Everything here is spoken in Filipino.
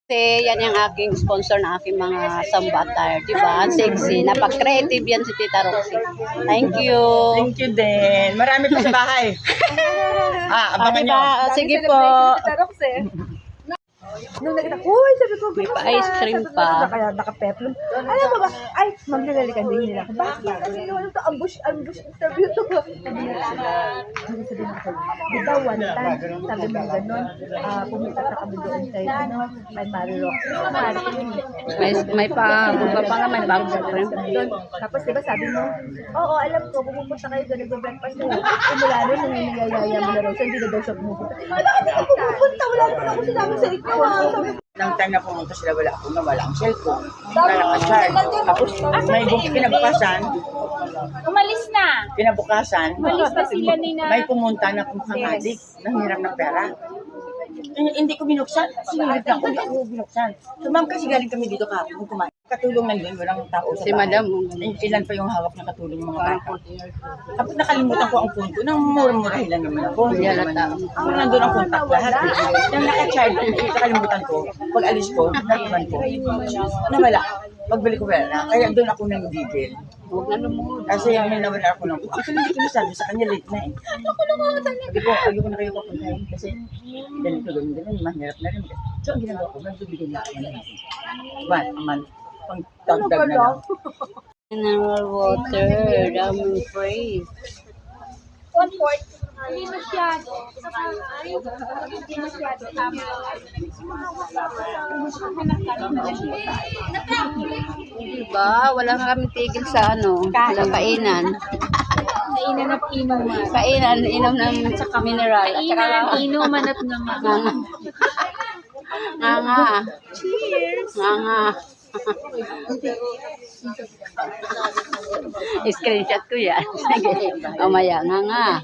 Kasi yan yung aking sponsor na aking mga samba attire. Diba? Ang sexy. Napag-creative yan si Tita Roxy. Thank you. Thank you din. Marami pa sa bahay. Abangan nyo. Diba? Sige po. Tita Roxy. Nung nakita ko, uy, sabi ko, May pa-ice cream pa. Kaya naka-peplum. Alam mo ba, ay, maglilalikan din nila. Bakit? Kasi naman ito, ambush interview to. Sabi nila, sabi nila, di ba one time, sabi mo gano'n, pumunta ka kami doon kay, kay Mary Roxy. May pa, buka pa nga, may bagong cream. Tapos diba sabi mo, oo, alam ko, pupunta kayo doon, nag-breakfast mo. Mula nun, nangyayaya mo na raw, hindi na daw siya pumunta. Wala ka naman pupunta, wala naman ako sinabi sa ikaw. Nang time na pumunta sila, wala akong cellphone. Wala naka-charge. Tapos may kinabukasan. Umalis na. Kinabukasan, Umalis na sila ni na. may pumunta na kung hangadik, nanghiram ng pera. Hindi ko binuksan. Sinilip lang ko, hindi ako binuksan. So ma'am, kasi galing kami dito kahapon kumain. Katulong lang yun, walang tao sa Si bahay. Madam. Ilan pa yung hawak na katulong yung mga bata. Tapos nakalimutan ko ang punto. Nang mura-murahin lang naman ako. Hindi naman ako nandun ang contact lahat. Yung naka-charge, nakalimutan ko. Pag alis ko, naiwan ko. Nawala. Pagbalik ko wala. Kaya doon ako nang gigil. Kasi yung nawala ako ng actually, hindi ko nasabi sa kanya, late na eh. Sabi ko, ayoko na kayo papuntahin kasi ganito, mahirap na rin. So, ang ginagawa ko, magbibigay na ako ng a month. Pang tagdag na lang. Mineral water, daming free. 1/4. Hindi masyado. Hindi masyado. Tama. Diba? Wala nga kami tigil sa sa kainan. Kainan at inuman. Kainan, inom ng mineral. At saka Kainan, inuman at nganga. Nganga. Cheers! Nganga. Screenshot ko yan. Sige. Mamaya, nganga.